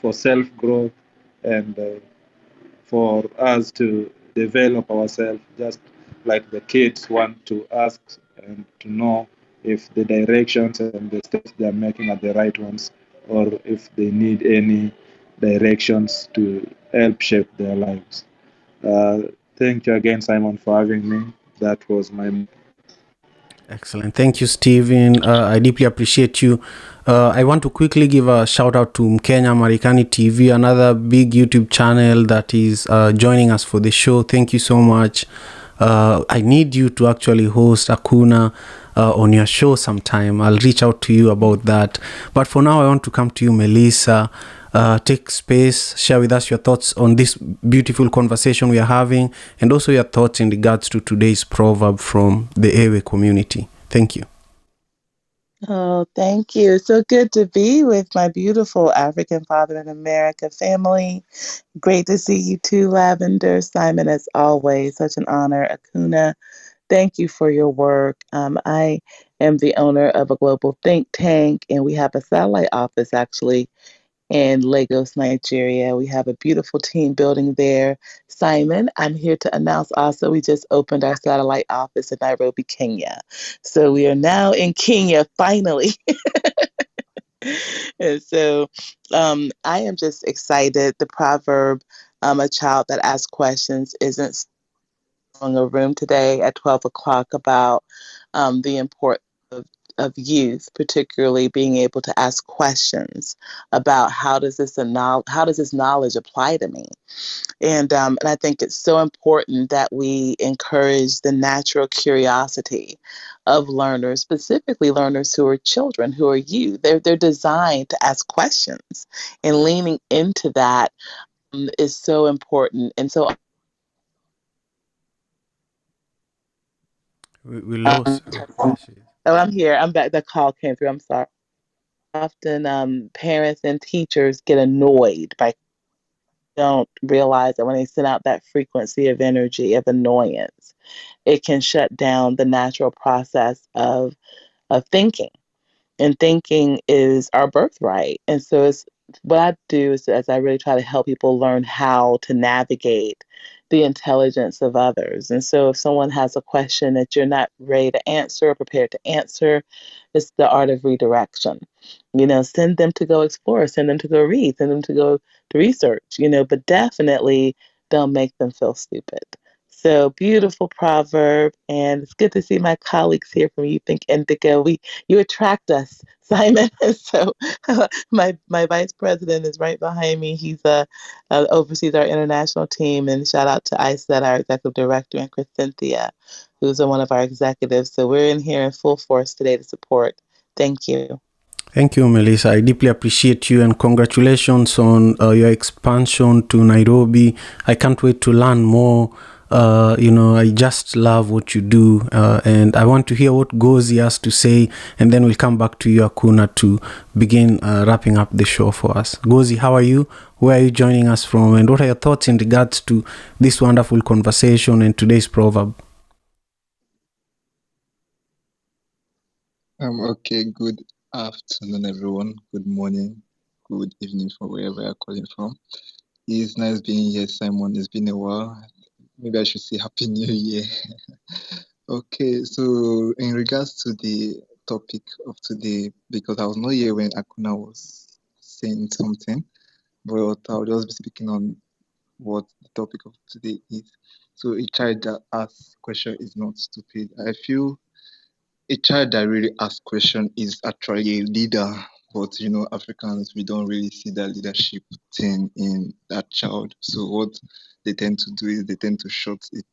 for self growth, and for us to develop ourselves, just like the kids want to ask and to know if the directions and the steps they are making are the right ones, or if they need any directions to help shape their lives. Uh, Thank you again, Simon, for having me. That was my. Excellent. Thank you, Stephen. I deeply appreciate you. I want to quickly give a shout out to Mkenya Marikani TV, another big YouTube channel that is joining us for the show. Thank you so much. I need you to actually host Akuna on your show sometime. I'll reach out to you about that. But for now, I want to come to you, Melissa. Take space, share with us your thoughts on this beautiful conversation we are having, and also your thoughts in regards to today's proverb from the Ewe community. Thank you. Oh, thank you. So good to be with my beautiful African Father in America family. Great to see you too, Lavender. Simon, as always, such an honor. Akuna, thank you for your work. I am the owner of a global think tank, and we have a satellite office actually in Lagos, Nigeria. We have a beautiful team building there. Simon, I'm here to announce also we just opened our satellite office in Nairobi, Kenya. So we are now in Kenya finally. And so I am just excited. The proverb, a child that asks questions isn't in a room today at 12 o'clock about the importance of youth, particularly being able to ask questions about how does this knowledge apply to me, and I think it's so important that we encourage the natural curiosity of learners, specifically learners who are children, who are youth. They're designed to ask questions, and leaning into that is so important. And so We lost. There she is. oh, I'm here. I'm back. The call came through. I'm sorry. Often, parents and teachers get annoyed by don't realize that when they send out that frequency of energy of annoyance, it can shut down the natural process of thinking. And thinking is our birthright. And so it's what I do is as I really try to help people learn how to navigate the intelligence of others. And so if someone has a question that you're not ready to answer or prepared to answer, it's the art of redirection. Send them to go explore, send them to go read, send them to go to research, but definitely don't make them feel stupid. So beautiful proverb, and it's good to see my colleagues here from You Think Indica. You attract us, Simon. So my vice president is right behind me. He's oversees our international team, and shout out to Iset, our executive director, and Chris Cynthia, who's one of our executives. So we're in here in full force today to support. Thank you. Thank you, Melissa. I deeply appreciate you, and congratulations on your expansion to Nairobi. I can't wait to learn more. I just love what you do, and I want to hear what Gozi has to say, and then we'll come back to you, Akuna, to begin wrapping up the show for us. Gozi, how are you? Where are you joining us from, and what are your thoughts in regards to this wonderful conversation and today's proverb? Okay, good afternoon, everyone. Good morning, good evening from wherever you're calling from. It's nice being here, Simon. It's been a while. Maybe I should say Happy New Year. Okay, so in regards to the topic of today, because I was not here when Akuna was saying something, but I'll just be speaking on what the topic of today is. So a child that asks question is not stupid. I feel a child that really asks question is actually a leader, but Africans, we don't really see that leadership thing in that child. So what they tend to do is they tend to shut it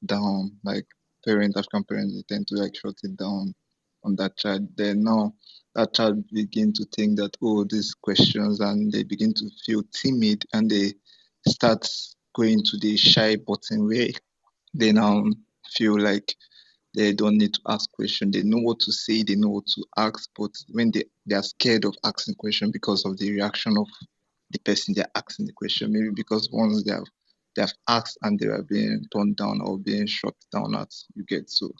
down. Like African parents, they tend to like shut it down on that child. Then now that child begin to think that, oh, these questions, and they begin to feel timid, and they start going to the shy button where they now feel like they don't need to ask questions. They know what to say, they know what to ask, but when they are scared of asking question because of the reaction of the person they're asking the question, maybe because once they have asked and they are being turned down or being shut down at, you get. So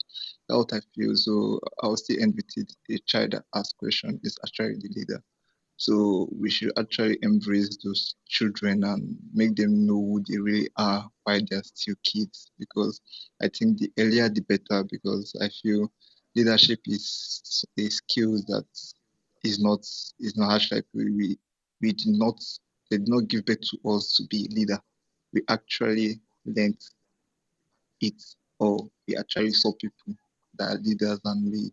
that's what I feel. So I'll still end with it. A child that asks question is actually the leader. So we should actually embrace those children and make them know who they really are while they're still kids. Because I think the earlier the better. Because I feel leadership is a skill that is not actually like we did not give birth to us to be leader. We actually learned it, or we actually saw people that leaders and we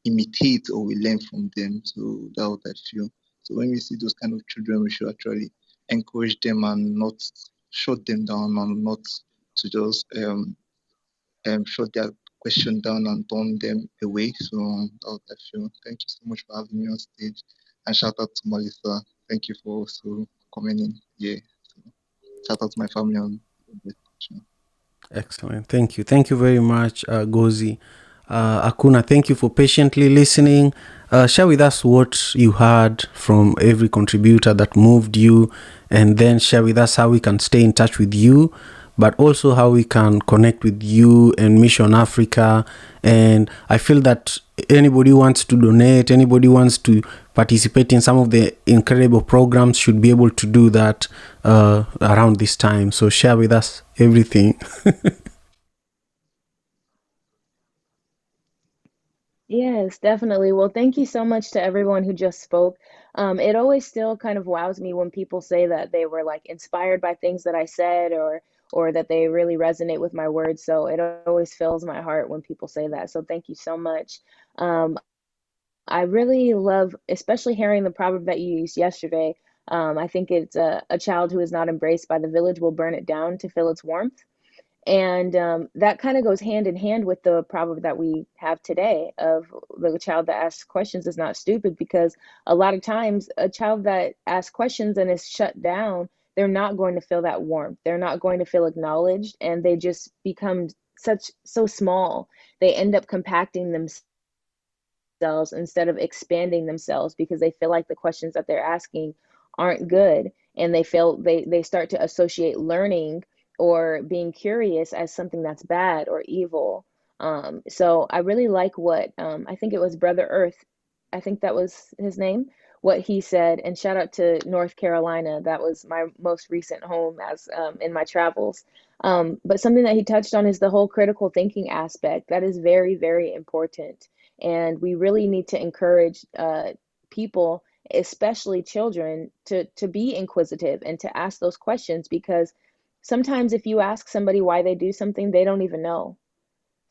imitate or we learn from them. So that's what I feel. So when we see those kind of children, we should actually encourage them and not shut them down and not to just shut their question down and turn them away. So that's what I feel. Thank you so much for having me on stage. And shout out to Melissa. Thank you for also coming in. Yeah. So, shout out to my family on the station. Excellent. Thank you. Thank you very much, Gozi. Akuna, thank you for patiently listening. Share with us what you heard from every contributor that moved you, and then share with us how we can stay in touch with you, but also how we can connect with you and Mission Africa. And I feel that anybody who wants to donate, anybody who wants to participate in some of the incredible programs should be able to do that around this time. So share with us everything. Yes, definitely. Well, thank you so much to everyone who just spoke. It always still kind of wows me when people say that they were like inspired by things that I said or that they really resonate with my words. So it always fills my heart when people say that. So thank you so much. Um, I really love, especially hearing the proverb that you used yesterday. I think it's a child who is not embraced by the village will burn it down to feel its warmth. And that kind of goes hand in hand with the proverb that we have today of the child that asks questions is not stupid, because a lot of times a child that asks questions and is shut down, they're not going to feel that warmth. They're not going to feel acknowledged, and they just become so small. They end up compacting themselves instead of expanding themselves because they feel like the questions that they're asking aren't good, and they start to associate learning or being curious as something that's bad or evil. So I really like what I think it was Brother Earth, I think that was his name, what he said. And shout out to North Carolina. That was my most recent home as in my travels. But something that he touched on is the whole critical thinking aspect. That is very, very important. And we really need to encourage people, especially children, to be inquisitive and to ask those questions, because sometimes if you ask somebody why they do something, they don't even know.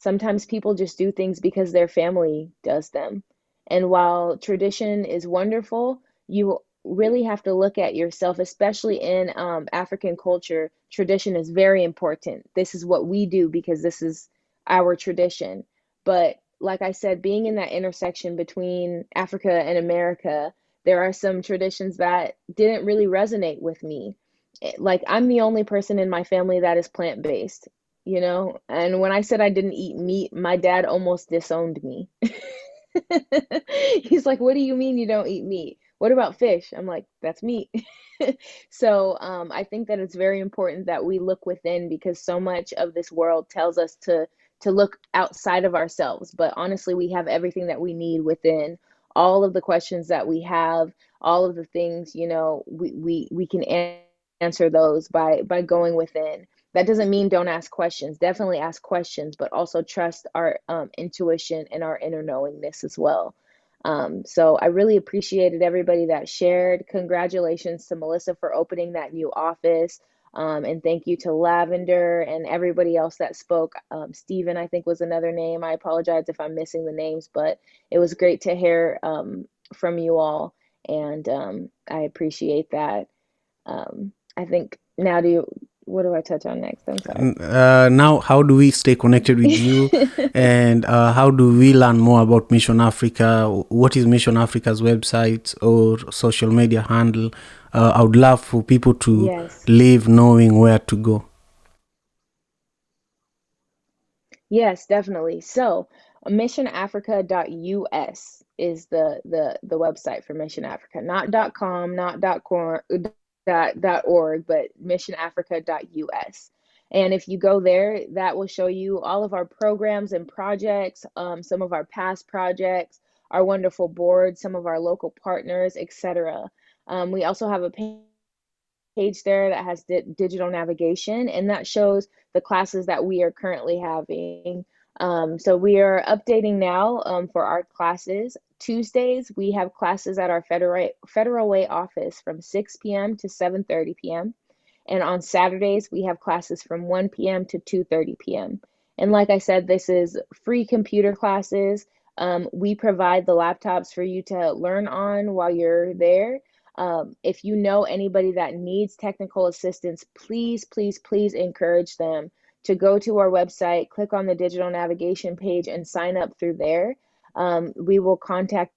Sometimes people just do things because their family does them. And while tradition is wonderful, you really have to look at yourself, especially in African culture. Tradition is very important. This is what we do because this is our tradition. But like I said, being in that intersection between Africa and America, there are some traditions that didn't really resonate with me. Like, I'm the only person in my family that is plant-based, you know? And when I said I didn't eat meat, my dad almost disowned me. He's like, "What do you mean you don't eat meat? What about fish?" I'm like, "That's meat." So I think that it's very important that we look within, because so much of this world tells us to look outside of ourselves. But honestly, we have everything that we need within. All of the questions that we have, all of the things, you know, we can answer those by going within. That doesn't mean don't ask questions. Definitely ask questions, but also trust our intuition and our inner knowingness as well. So I really appreciated everybody that shared. Congratulations to Melissa for opening that new office. And thank you to Lavender and everybody else that spoke. Stephen, I think, was another name. I apologize if I'm missing the names, but it was great to hear from you all. And I appreciate that. I think now what do I touch on next? I'm sorry. Now, how do we stay connected with you, and how do we learn more about Mission Africa? What is Mission Africa's website or social media handle? I would love for people to Yes. live knowing where to go. Yes, definitely. So, missionafrica.us is the website for Mission Africa. Not .com, not .org, but missionafrica.us. And if you go there, that will show you all of our programs and projects, some of our past projects, our wonderful board, some of our local partners, etc. We also have a page there that has digital navigation, and that shows the classes that we are currently having. So we are updating now for our classes. Tuesdays, we have classes at our Federal Way office from 6 p.m. to 7:30 p.m. And on Saturdays, we have classes from 1 p.m. to 2:30 p.m. And like I said, this is free computer classes. We provide the laptops for you to learn on while you're there. If you know anybody that needs technical assistance, please, please, please encourage them to go to our website, click on the digital navigation page, and sign up through there. We will contact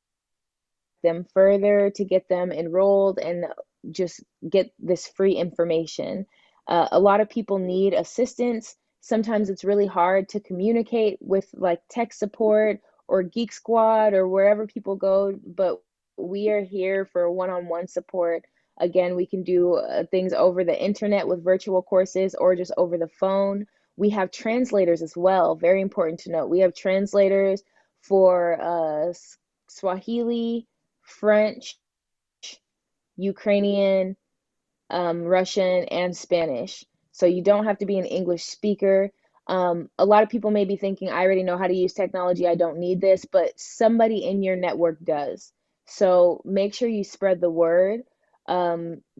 them further to get them enrolled and just get this free information. A lot of people need assistance. Sometimes it's really hard to communicate with like tech support or Geek Squad or wherever people go, but we are here for one-on-one support. Again, we can do things over the internet with virtual courses or just over the phone. We have translators as well. Very important to note. We have translators for Swahili, French, Ukrainian, Russian, and Spanish. So you don't have to be an English speaker. A lot of people may be thinking, I already know how to use technology, I don't need this, but somebody in your network does. So make sure you spread the word,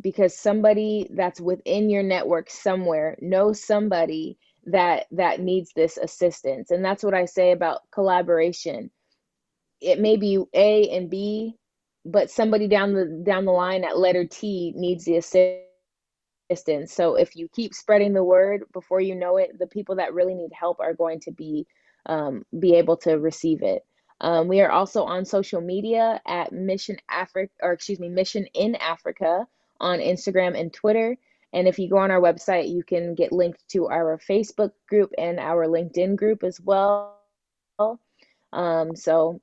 because somebody that's within your network somewhere knows somebody that needs this assistance. And that's what I say about collaboration. It may be A and B, but somebody down the line at letter T needs the assistance. So if you keep spreading the word, before you know it, the people that really need help are going to be able to receive it. We are also on social media at Mission in Africa on Instagram and Twitter. And if you go on our website, you can get linked to our Facebook group and our LinkedIn group as well. So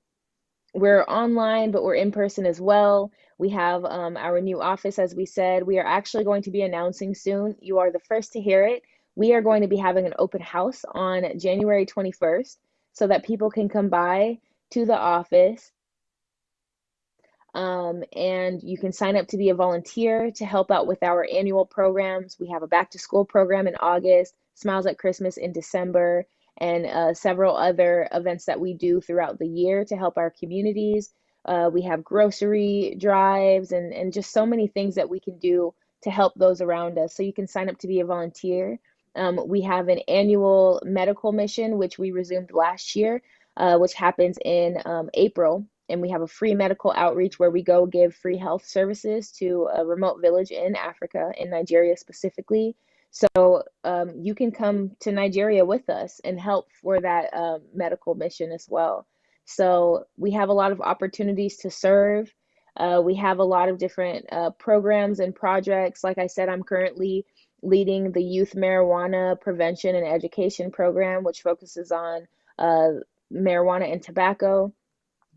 we're online, but we're in person as well. We have our new office, as we said. We are actually going to be announcing soon. You are the first to hear it. We are going to be having an open house on January 21st so that people can come by to the office. And you can sign up to be a volunteer to help out with our annual programs. We have a back to school program in August, Smiles at Christmas in December, and several other events that we do throughout the year to help our communities. We have grocery drives and just so many things that we can do to help those around us. So you can sign up to be a volunteer. We have an annual medical mission, which we resumed last year, which happens in April. And we have a free medical outreach where we go give free health services to a remote village in Africa, in Nigeria specifically. So you can come to Nigeria with us and help for that medical mission as well. So we have a lot of opportunities to serve. We have a lot of different programs and projects. Like I said, I'm currently leading the Youth Marijuana Prevention and Education Program, which focuses on marijuana and tobacco.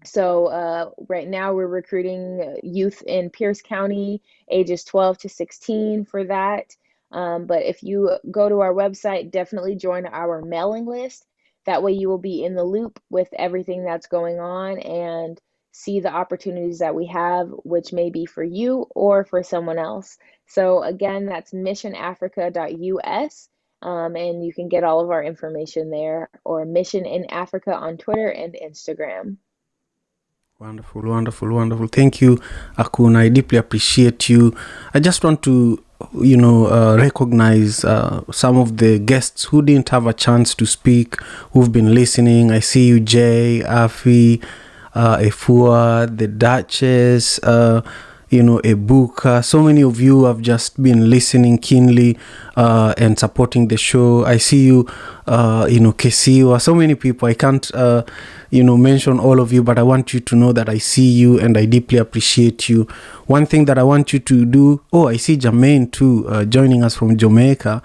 So right now we're recruiting youth in Pierce County, ages 12 to 16 for that. But if you go to our website, definitely join our mailing list. That way you will be in the loop with everything that's going on and see the opportunities that we have, which may be for you or for someone else. So again, that's missionafrica.us. And you can get all of our information there, or Mission in Africa on Twitter and Instagram. Wonderful, wonderful, wonderful. Thank you, Akun. I deeply appreciate you. I just want to, recognize some of the guests who didn't have a chance to speak, who've been listening. I see you, Jay, Afi, Efua, the Duchess, Ebuka. So many of you have just been listening keenly and supporting the show. I see you, Kesiwa. So many people. I can't, mention all of you, but I want you to know that I see you and I deeply appreciate you. One thing that I want you to do, I see Jermaine too, joining us from Jamaica.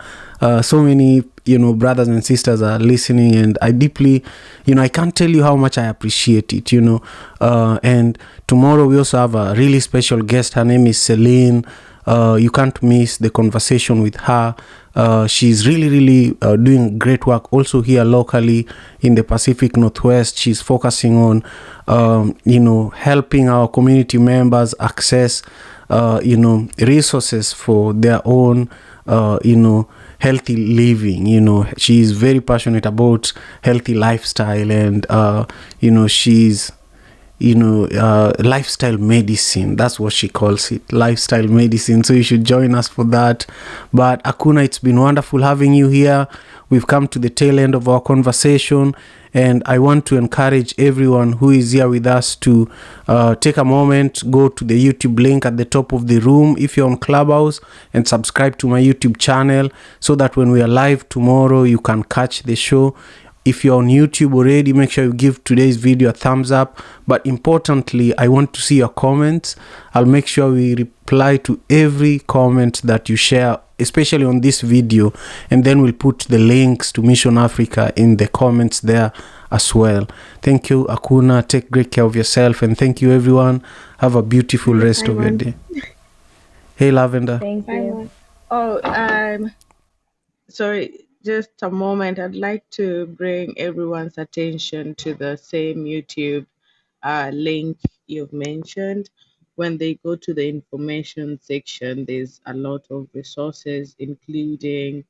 So many, brothers and sisters are listening, and I deeply, I can't tell you how much I appreciate it, and tomorrow we also have a really special guest. Her name is Celine. You can't miss the conversation with her. She's really, really doing great work also here locally in the Pacific Northwest. She's focusing on, helping our community members access, resources for their own, healthy living. She's very passionate about healthy lifestyle, and she's lifestyle medicine. That's what she calls it, lifestyle medicine. So you should join us for that. But Akuna, it's been wonderful having you here. We've come to the tail end of our conversation, and I want to encourage everyone who is here with us to take a moment, go to the YouTube link at the top of the room if you're on Clubhouse, and subscribe to my YouTube channel so that when we are live tomorrow, you can catch the show. If you're on YouTube already, make sure you give today's video a thumbs up. But importantly, I want to see your comments. I'll make sure we reply to every comment that you share, especially on this video. And then we'll put the links to Mission Africa in the comments there as well. Thank you, Akuna. Take great care of yourself. And thank you, everyone. Have a beautiful rest of your day. Hey, Lavender. Thank you. Oh, sorry. Just a moment. I'd like to bring everyone's attention to the same YouTube link you've mentioned. When they go to the information section, there's a lot of resources, including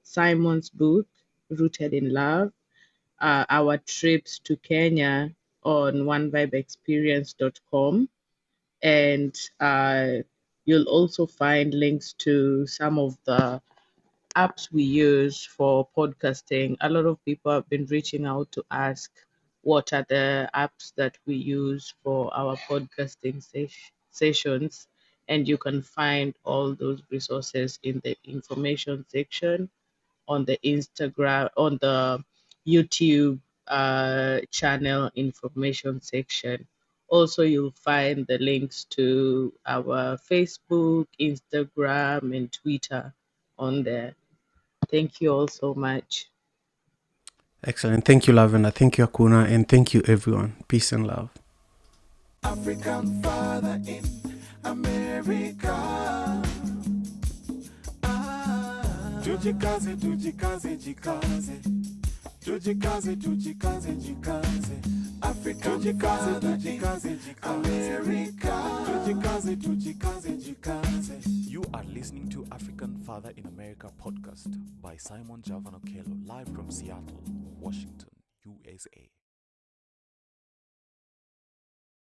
Simon's book, Rooted in Love, our trips to Kenya on onevibexperience.com, and you'll also find links to some of the apps we use for podcasting. A lot of people have been reaching out to ask what are the apps that we use for our podcasting sessions, and you can find all those resources in the information section on the Instagram, on the YouTube channel information section. Also, you'll find the links to our Facebook, Instagram, and Twitter on there. Thank you all so much. Excellent. Thank you, Lavender. Thank you, Akuna. And thank you, everyone. Peace and love. African father in America. Tujikaze, tujikaze, jikaze. Tujikaze, tujikaze, jikaze. African father, tujikaze, America. Tujikaze, tujikaze, jikaze. You are listening to African Father in America podcast by Simon Javan Okello, live from Seattle, Washington, USA.